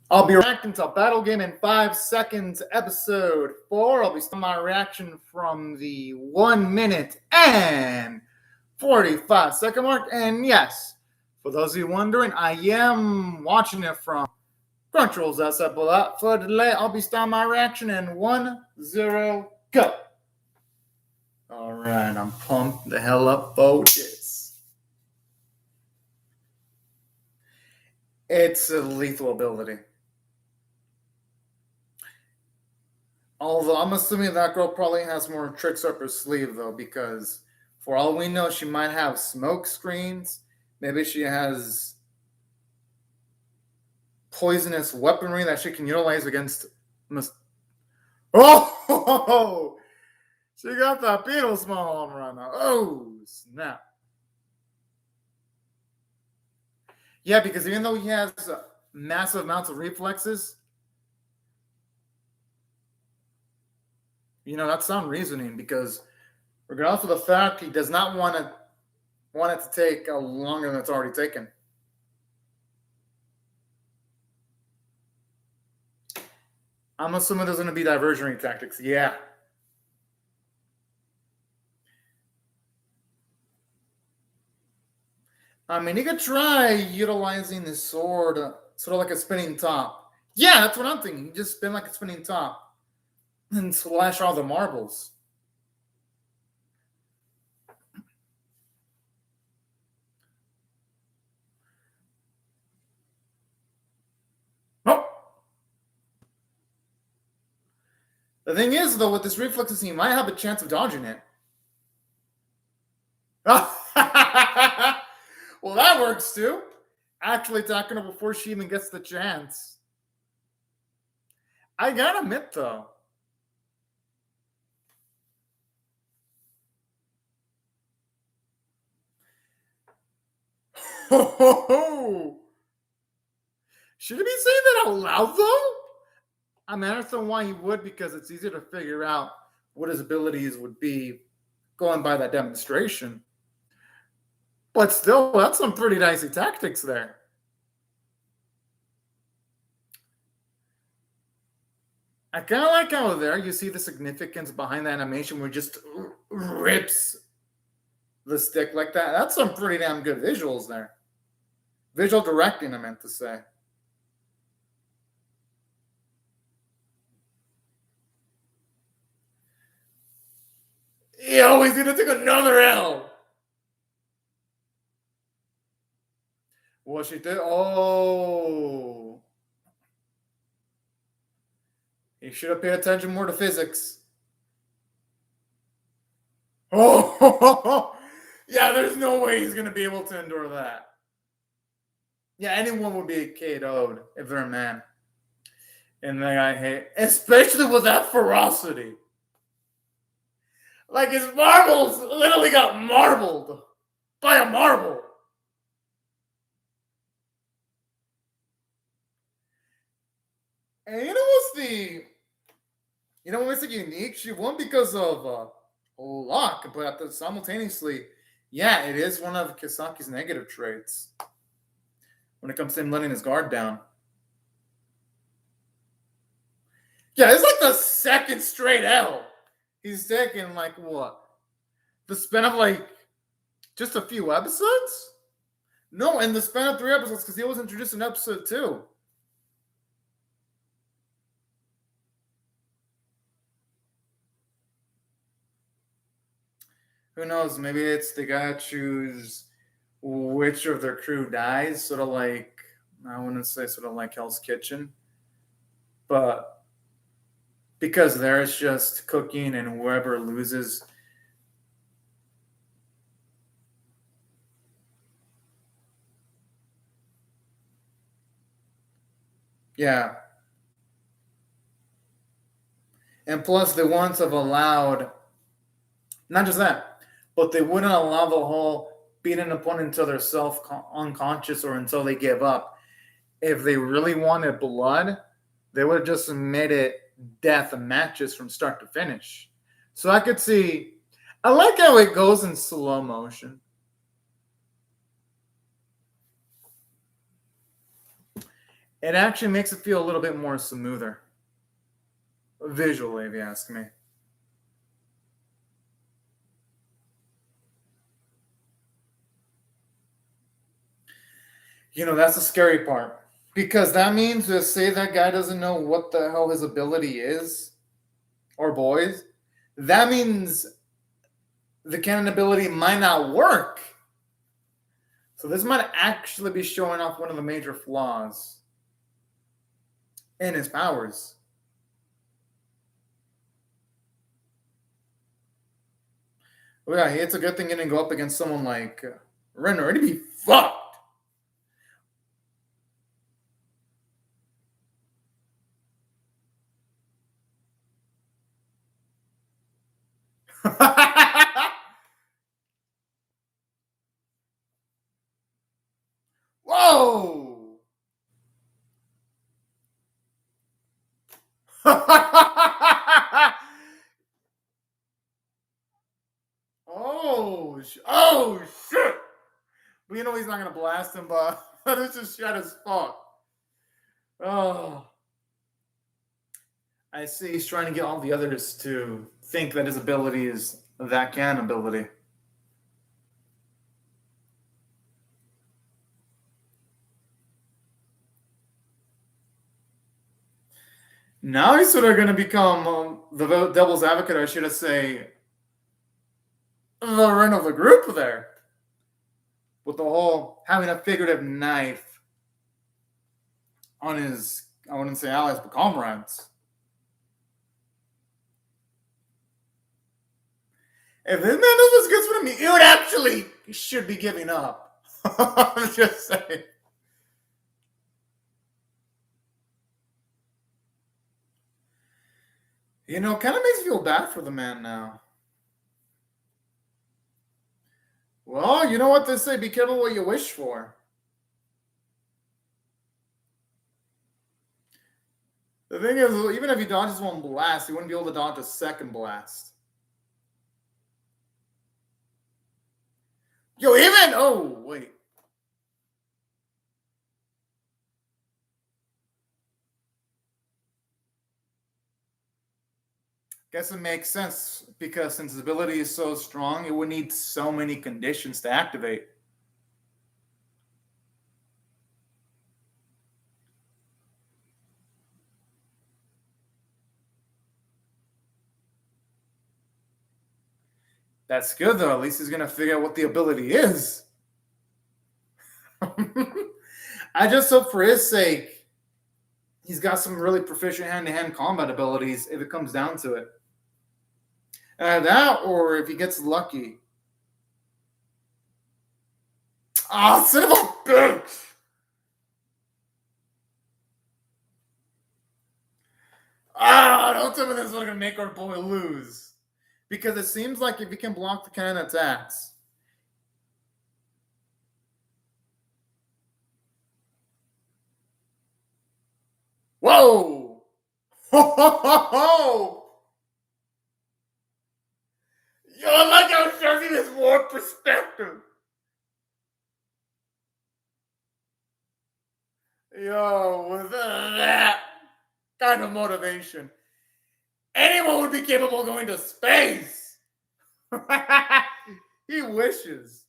I'll be reacting to Battle Game in 5 Seconds, Episode 4. I'll be starting my reaction from the 1 minute and 45 second mark. And yes, for those of you wondering, I am watching it from Crunchyroll's asset. But for delay, I'll be starting my reaction in 1, 0, go. Alright, I'm pumped the hell up for this. It's a lethal ability. Although I'm assuming that girl probably has more tricks up her sleeve, though, because for all we know, she might have smoke screens. Maybe she has poisonous weaponry that she can utilize against. Oh! She got that Beetle small on right now. Oh, snap. Yeah, because even though he has massive amounts of reflexes, that's sound reasoning, because regardless of the fact he does not want it to take longer than it's already taken. I'm assuming there's going to be diversionary tactics. Yeah. I mean, he could try utilizing his sword, sort of like a spinning top. Yeah, that's what I'm thinking. He just spin like a spinning top and slash all the marbles. Oh! The thing is, though, with this reflexes, he might have a chance of dodging it. Well, that works too. Actually attacking her before she even gets the chance. I gotta admit, though, should he be saying that out loud, though? I mean, I understand why he would, because it's easier to figure out what his abilities would be going by that demonstration. But still, that's some pretty dicey tactics there. I kind of like how there you see the significance behind the animation where it just rips the stick like that. That's some pretty damn good visuals there. Visual directing, I meant to say. Yo, he's gonna take another L. What she did? Oh. He should have paid attention more to physics. Oh, yeah, there's no way he's going to be able to endure that. Yeah, anyone would be KO'd if they're a man. And that I hate, especially with that ferocity. Like his marbles literally got marbled by a marble. And what makes it unique? She won because of luck, but simultaneously, yeah, it is one of Kisaki's negative traits when it comes to him letting his guard down. Yeah, it's like the second straight L he's taken, like what? The span of like just a few episodes? No, in the span of 3 episodes, because he was introduced in episode 2. Who knows? Maybe it's the guy to choose which of their crew dies. Sort of like, I wouldn't say sort of like Hell's Kitchen. But because there's just cooking and whoever loses. Yeah. And plus, they wouldn't have allowed, not just that, but they wouldn't allow the whole beat an opponent until they're unconscious or until they give up. If they really wanted blood, they would have just made it death matches from start to finish. So I could see, I like how it goes in slow motion. It actually makes it feel a little bit more smoother visually, if you ask me. That's the scary part. Because that means to say that guy doesn't know what the hell his ability is, or boys, that means the canon ability might not work. So this might actually be showing off one of the major flaws in his powers. Well, yeah, it's a good thing he didn't go up against someone like Renner. It'd be fucked. Whoa! Oh shit! But he's not gonna blast him, but this is shit as fuck. Oh, I see. He's trying to get all the others to think that his ability is that can ability. Now he's sort of going to become the devil's advocate, I should have say, the run of the group there. With the whole having a figurative knife on his, I wouldn't say allies, but comrades. If this man knows what's good for me, he would actually should be giving up. I'm just saying. Kind of makes me feel bad for the man now. Well, you know what they say, be careful what you wish for. The thing is, even if he dodges one blast, he wouldn't be able to dodge a second blast. Yo, even oh wait. Guess it makes sense because since his ability is so strong, it would need so many conditions to activate. That's good though. At least he's gonna figure out what the ability is. I just hope for his sake, he's got some really proficient hand-to-hand combat abilities if it comes down to it. That, or if he gets lucky. Ah, son of a bitch! Don't tell me this is gonna make our boy lose. Because it seems like if he can block the cannon attacks. Whoa! Ho ho ho ho! Yo, I like how it shows you this war perspective. Yo, with that kind of motivation, anyone would be capable of going to space. He wishes.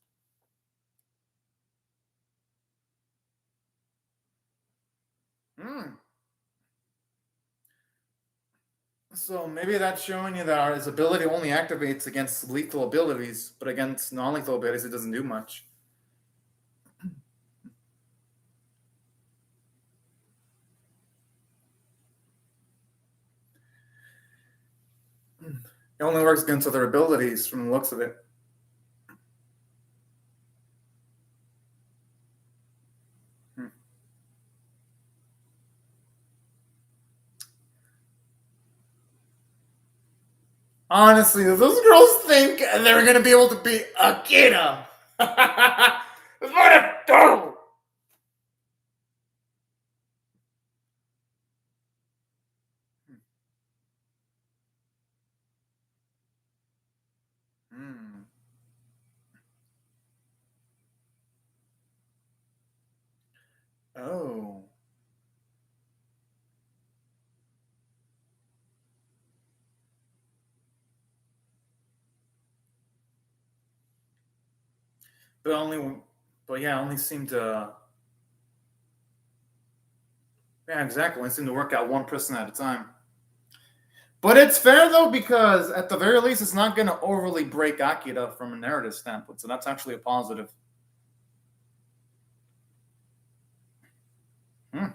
So maybe that's showing you that his ability only activates against lethal abilities, but against non-lethal abilities, it doesn't do much. It only works against other abilities from the looks of it. Honestly, do those girls think they're gonna be able to beat Akira? It's what a do. Oh. but only seemed to. Yeah, exactly. Only seemed to work out one person at a time. But it's fair though because at the very least, it's not going to overly break Akira from a narrative standpoint. So that's actually a positive. Hmm.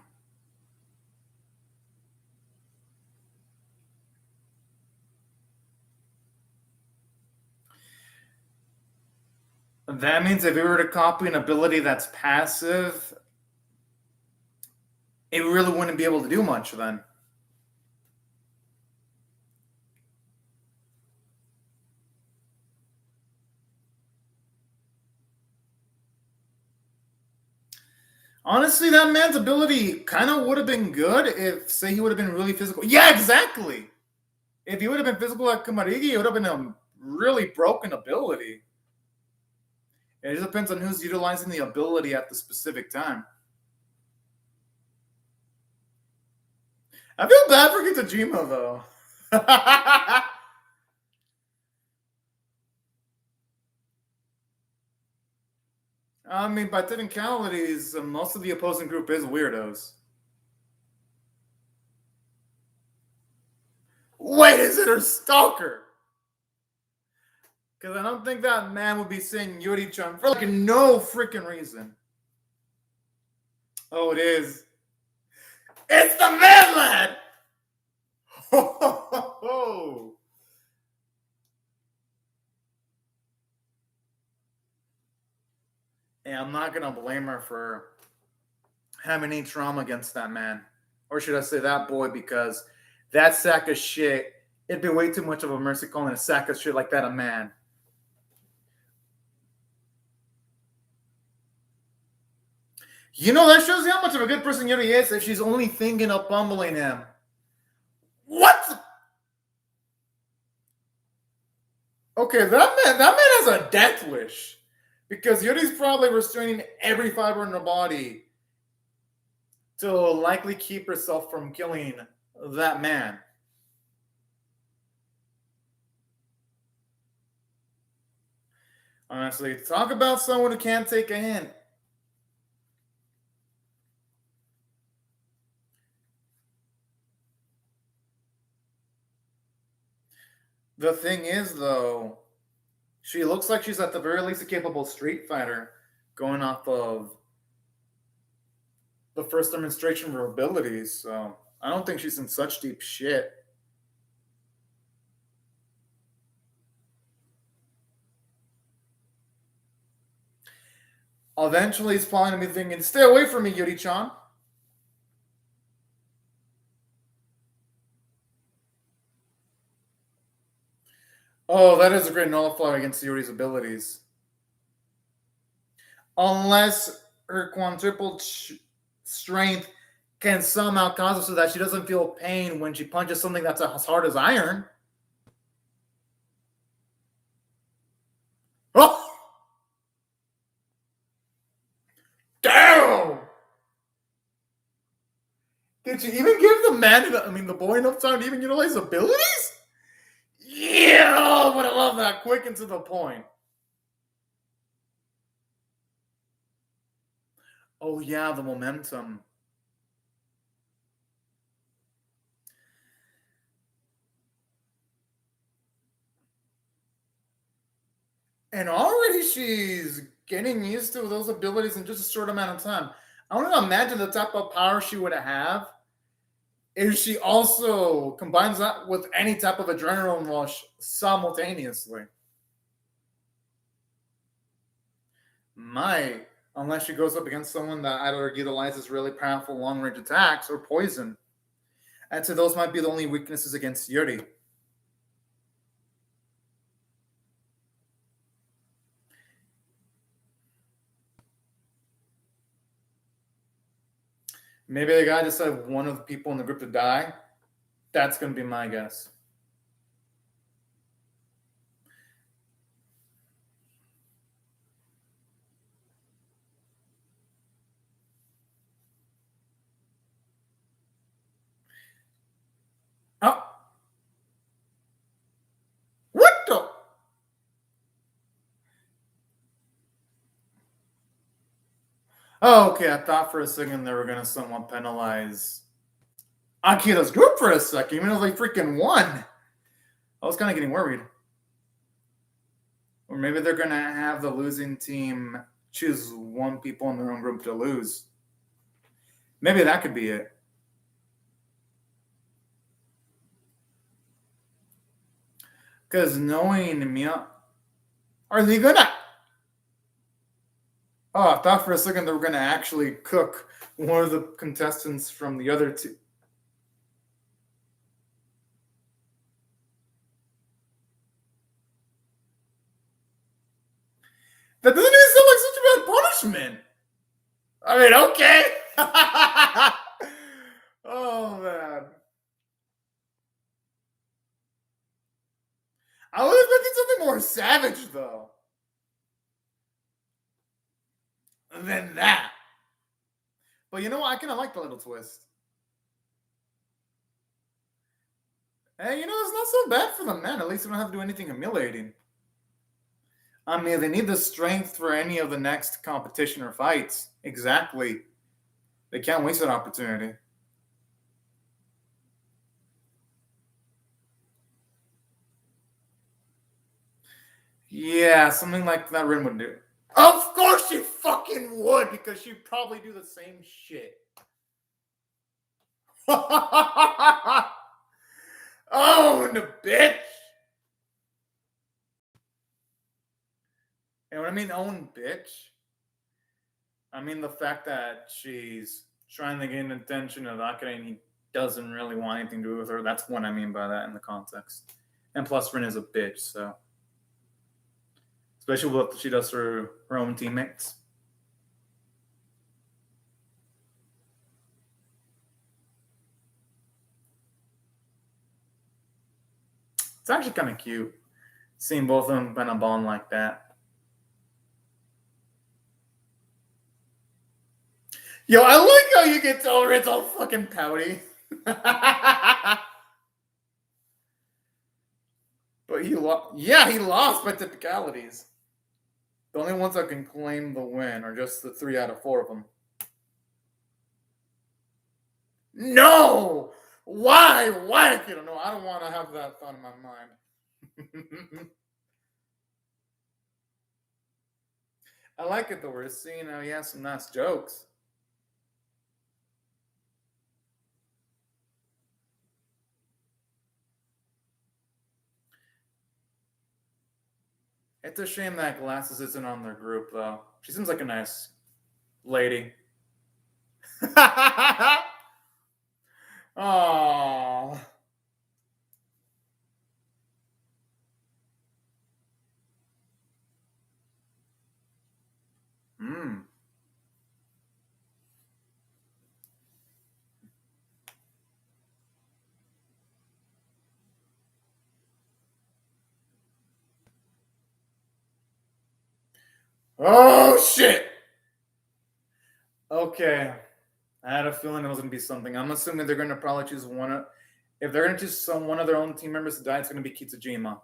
That means if you were to copy an ability that's passive, it really wouldn't be able to do much then. Honestly, that man's ability kind of would have been good if, say, he would have been really physical. Yeah, exactly. If he would have been physical like Kumarigi, it would have been a really broken ability. It just depends on who's utilizing the ability at the specific time. I feel bad for Kitajima, though. I mean, by technicalities, most of the opposing group is weirdos. Wait, is it her stalker? Because I don't think that man would be saying Yuri-chan for like no freaking reason. Oh, it is. It's the man lad! Ho, ho, ho, ho. And I'm not going to blame her for having any trauma against that man. Or should I say that boy, because that sack of shit, it'd be way too much of a mercy calling a sack of shit like that a man. You know, that shows you how much of a good person Yuri is if she's only thinking of bumbling him. What? Okay, that man has a death wish. Because Yuri's probably restraining every fiber in her body to likely keep herself from killing that man. Honestly, talk about someone who can't take a hint. The thing is, though, she looks like she's at the very least a capable street fighter, going off of the first demonstration of her abilities. So I don't think she's in such deep shit. Eventually, he's probably gonna be thinking, "Stay away from me, Yuri-chan." Oh, that is a great nullifier against Yuri's abilities. Unless her quadruple strength can somehow cause it so that she doesn't feel pain when she punches something that's as hard as iron. Oh! Damn! Did she even give the boy enough time to even utilize abilities? Yeah, but I love that. Quick and to the point. Oh, yeah, the momentum. And already she's getting used to those abilities in just a short amount of time. I want to imagine the type of power she would have if she also combines that with any type of adrenaline rush simultaneously. Might, unless she goes up against someone that either utilizes really powerful long range attacks or poison. I'd say those might be the only weaknesses against Yuri. Maybe the guy decided one of the people in the group to die. That's going to be my guess. Oh, what the? Oh, okay. I thought for a second they were gonna somewhat penalize Akira's group for a second, even though they freaking won. I was kind of getting worried. Or maybe they're gonna have the losing team choose one people in their own group to lose. Maybe that could be it. Because knowing Mia, are they gonna? Oh, I thought for a second they were gonna actually cook one of the contestants from the other two. That doesn't even sound like such a bad punishment. I mean, okay. Oh man. I was expecting something more savage though than that. But you know what? I kind of like the little twist. Hey, you know, it's not so bad for the men. At least they don't have to do anything humiliating. I mean, they need the strength for any of the next competition or fights. Exactly. They can't waste that opportunity. Yeah, something like that Rin would do. Of course she fucking would, because she'd probably do the same shit. Oh, the bitch. And when I mean own bitch, I mean the fact that she's trying to gain attention of Akira and he doesn't really want anything to do with her. That's what I mean by that in the context. And plus, Rin is a bitch, so. Especially what she does for her own teammates. It's actually kind of cute seeing both of them kind of bond like that. Yo, I like how you get told it's all fucking pouty. But he lost. Yeah, he lost by technicalities. The only ones that can claim the win are just the 3 out of 4 of them. No! Why? Why? I don't know. I don't want to have that thought in my mind. I like it though. We're seeing how he has some nice jokes. It's a shame that Glasses isn't on their group though. She seems like a nice lady. Oh. Hmm. Oh shit. Okay. I had a feeling it was gonna be something. I'm assuming they're gonna probably choose one of. If they're gonna choose one of their own team members to die, it's gonna be Kitsujima.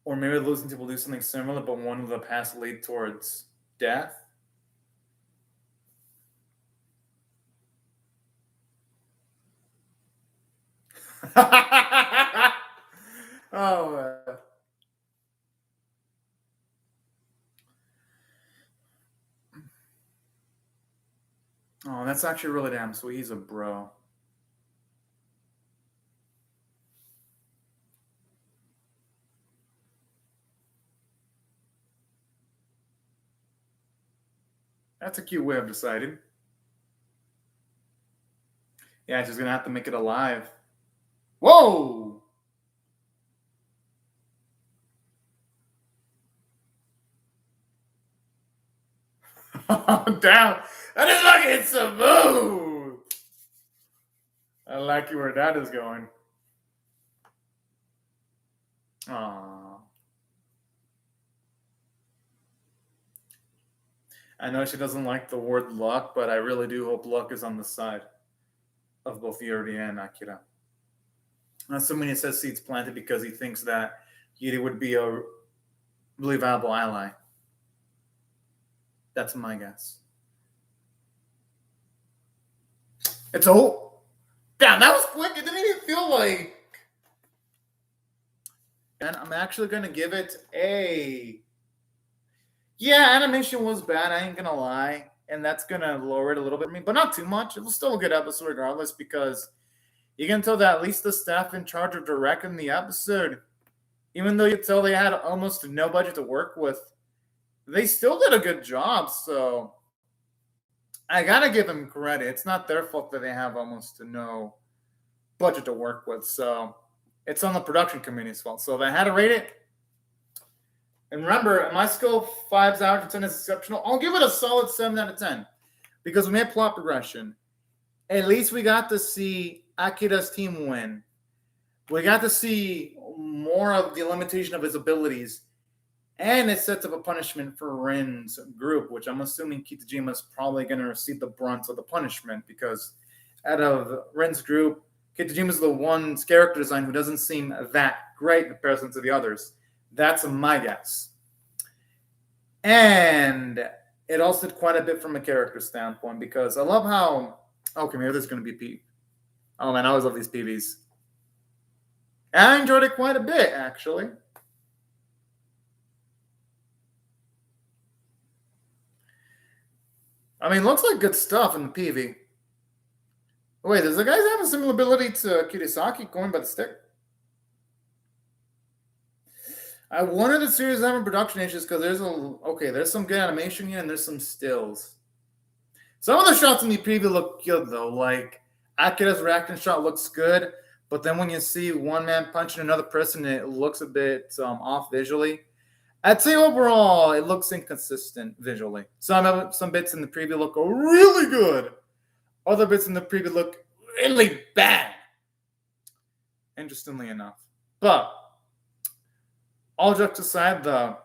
Or maybe the losing team will do something similar, but one of the paths lead towards death. Oh. Oh, that's actually really damn sweet. He's a bro. That's a cute way of deciding. Yeah, she's gonna have to make it alive. Whoa! Damn! That is fucking smooth! I like where that is going. Aww. I know she doesn't like the word luck, but I really do hope luck is on the side of both Yuri and Akira. Assuming he says seeds planted because he thinks that Yuri would be a really valuable ally. That's my guess. It's a whole. Damn, that was quick. It didn't even feel like. And I'm actually going to give it a. Yeah, animation was bad. I ain't going to lie. And that's going to lower it a little bit for me, but not too much. It was still a good episode regardless, because you can tell that at least the staff in charge of directing the episode, even though you tell they had almost no budget to work with, they still did a good job. So I got to give them credit. It's not their fault that they have almost no budget to work with. So it's on the production committee's fault. So if I had to rate it, and remember, my skill 5's out of 10 is exceptional, I'll give it a solid 7 out of 10. Because we made plot progression. At least we got to see Akira's team win. We got to see more of the limitation of his abilities. And it sets up a punishment for Ren's group, which I'm assuming Kitajima is probably going to receive the brunt of the punishment, because out of Ren's group, Kitajima is the one character design who doesn't seem that great in comparison to the others. That's my guess. And it also did quite a bit from a character standpoint, because I love how... Okay, maybe there's going to be P. Oh, man, I always love these PVs. I enjoyed it quite a bit, actually. I mean, looks like good stuff in the PV. Wait, does the guy have a similar ability to Kirisaki going by the stick? I wanted the series having production issues because there's some good animation here and there's some stills. Some of the shots in the preview look good though. Like Akira's reaction shot looks good, but then when you see one man punching another person, it looks a bit off visually. I'd say overall it looks inconsistent visually. Some bits in the preview look really good. Other bits in the preview look really bad. Interestingly enough, but. All jokes aside, though,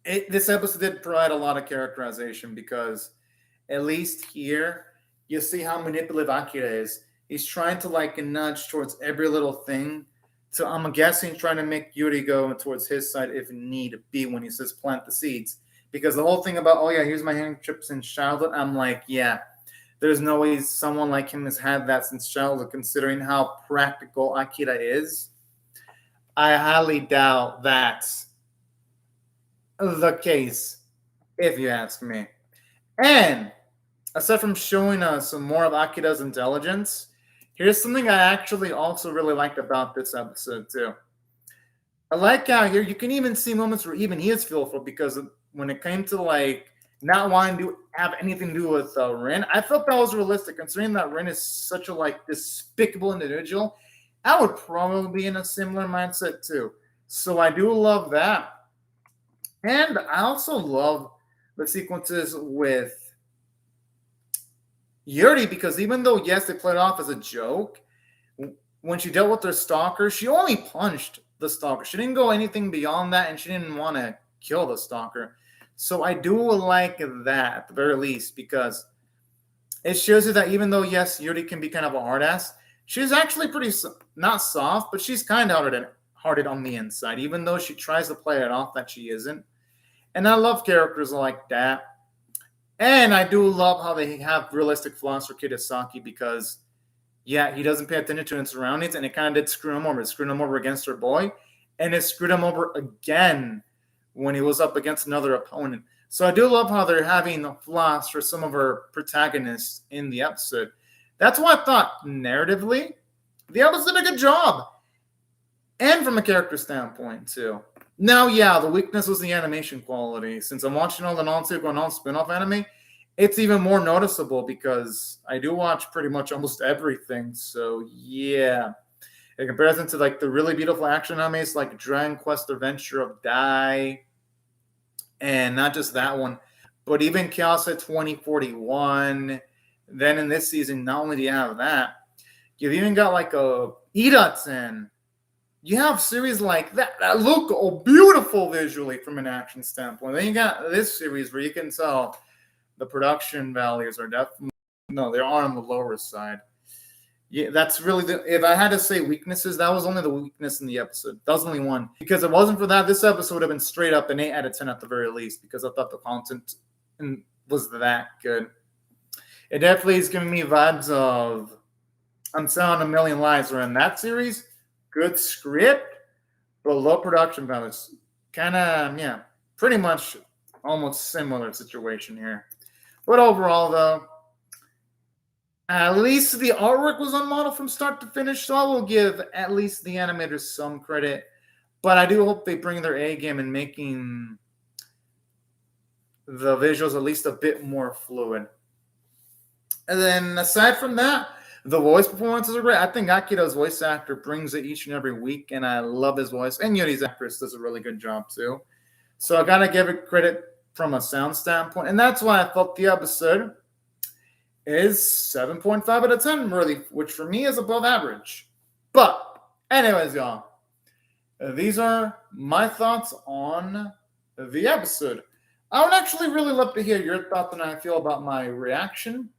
this episode did provide a lot of characterization, because at least here you see how manipulative Akira is. He's trying to nudge towards every little thing. So I'm guessing trying to make Yuri go towards his side if need be when he says plant the seeds. Because the whole thing about, oh yeah, here's my handkerchiefs in childhood, I'm like, yeah, there's no way someone like him has had that since childhood, considering how practical Akira is. I highly doubt that's the case, if you ask me. And aside from showing us some more of Akira's intelligence, here's something I actually also really liked about this episode too. I like how here you can even see moments where even he is fearful, because when it came to not wanting to have anything to do with Rin, I felt that was realistic, considering that Rin is such a despicable individual. I would probably be in a similar mindset too. So I do love that. And I also love the sequences with Yuri, because even though, yes, they played off as a joke, when she dealt with her stalker, she only punched the stalker. She didn't go anything beyond that, and she didn't want to kill the stalker. So I do like that at the very least, because it shows you that even though, yes, Yuri can be kind of a hard ass, she's actually pretty, not soft, but she's kind of hearted on the inside, even though she tries to play it off that she isn't. And I love characters like that. And I do love how they have realistic flaws for Kirisaki, because, yeah, he doesn't pay attention to his surroundings, and it kind of did screw him over. It screwed him over against her boy, and it screwed him over again when he was up against another opponent. So I do love how they're having flaws for some of our protagonists in the episode. That's why I thought, narratively, the episode did a good job. And from a character standpoint, too. Now, yeah, the weakness was the animation quality. Since I'm watching all the non-sequel, non-spin-off anime, it's even more noticeable, because I do watch pretty much almost everything. So, yeah. In comparison to, the really beautiful action animes like Dragon Quest Adventure of Dai, and not just that one, but even Chaos at 2041. Then in this season, not only do you have that, you've even got a Idatsen. You have series like that look beautiful visually from an action standpoint. Then you got this series where you can tell the production values are definitely, no, they are on the lower side. Yeah, that's really if I had to say weaknesses, that was only the weakness in the episode. That was only one. Because if it wasn't for that, this episode would have been straight up an 8 out of 10 at the very least, because I thought the content and was that good. It definitely is giving me vibes of I'm Telling a Million Lies. Or in that series, good script, but low production values. Kind of, yeah, pretty much almost similar situation here. But overall, though, at least the artwork was on model from start to finish, so I will give at least the animators some credit. But I do hope they bring their A game in making the visuals at least a bit more fluid. And then aside from that, the voice performances are great. I think Akito's voice actor brings it each and every week, and I love his voice. And Yuri's actress does a really good job too. So I gotta give it credit from a sound standpoint, and that's why I felt the episode is 7.5 out of 10, really, which for me is above average. But anyways, y'all, these are my thoughts on the episode. I would actually really love to hear your thoughts on how I feel about my reaction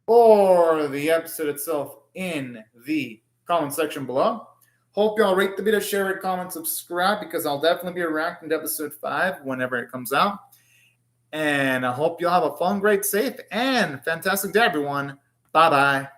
or the episode itself in the comment section below. Hope y'all rate the video, share it, comment, subscribe, because I'll definitely be reacting to episode 5 whenever it comes out. And I hope y'all have a fun, great, safe, and fantastic day, everyone. Bye-bye.